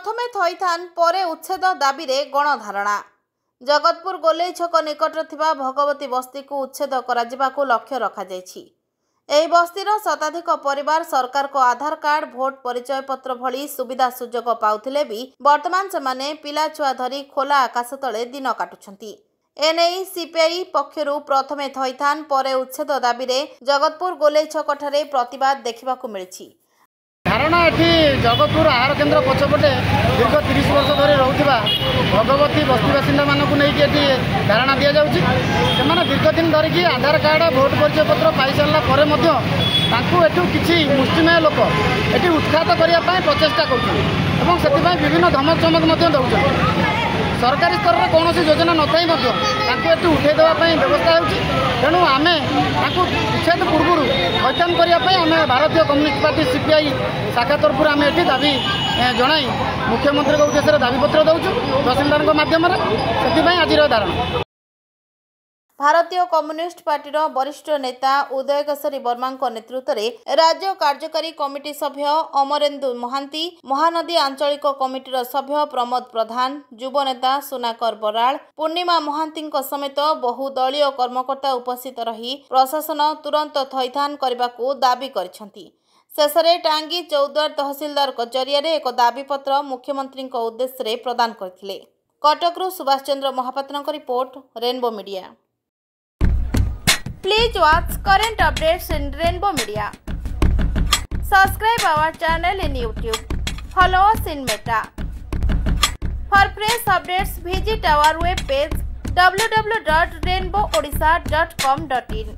प्रथमे थईथान परे उच्छेद दाबी रे गणधारणा। जगतपुर गोलेई छक निकट थिबा भगवती बस्ती को उच्छेद कराजिबाकू लक्ष्य रखाଯାଇଛି। एही बस्तीर शताधिक परिवार सरकार को आधार कार्ड भोट परिचय पत्र भली सुविधा सुजोग पाउथिले भी वर्तमान सेमाने पिला छुआ धरी खोला आकाश तले दिन काटुछंती। एनेई सीपीआई पक्षरु प्रथमे थईथान परे उच्छेद दाबी रे जगतपुर गोलेई छक ठारे प्रतिवाद देखिबाकू मिलिछि। धारणा एठी जगतपुर आहार केन्द्र पछपटे दीर्घ 30 वर्ष धरी रहुथिबा भगवती बस्ती बासिंदा मानकु नै कि एठी धारणा दिया जाउछि। सेमाने दीर्घ दिन धरिकी आधार कार्ड भोट परिचय पत्र पाई सारला परे मध्य तांकु एठु किछि मुष्टिमेय लोक एठी उत्खात करिया पय प्रचेष्टा करछन एवं सेति पय विभिन्न धमक चमक मध्य दउछन। सरकारी स्तर में कौन योजना न थाई एटी उठे देवाई व्यवस्था होती। तेणु आम उच्छेद पूर्व थईथान करने आम भारतीय कम्युनिस्ट पार्टी सीपीआई शाखा तरफ आम ये दाबी जन मुख्यमंत्री उद्देश्य दाबीपत्र दौचु तहसीलदार माध्यम से आज धारणा। भारतीय कम्युनिस्ट पार्टी वरिष्ठ नेता उदय केशरी वर्मा नेतृत्व में राज्य कार्यकारी कमिटी सभ्य अमरेन्दु महांती, महानदी आंचलिक कमिटीर सभ्य प्रमोद प्रधान, युव नेता सुनाकर बराल, पूर्णिमा महांती समेत बहुदलीय कर्मकर्ता उपस्थित रही प्रशासन तुरंत थईथान करने को दाबी करिसेंति। शेषे टांगी चौद्वार तहसीलदार जरिया एक दाबीपत्र मुख्यमंत्री उद्देश्य प्रदान करथिले। कटकरू Subhash Chandra Mahapatra report, rainbow media. Please watch current updates in Rainbow Media. Subscribe our channel in YouTube. Follow us in Meta. For fresh updates, visit our webpage www.rainbowadisha.com.in.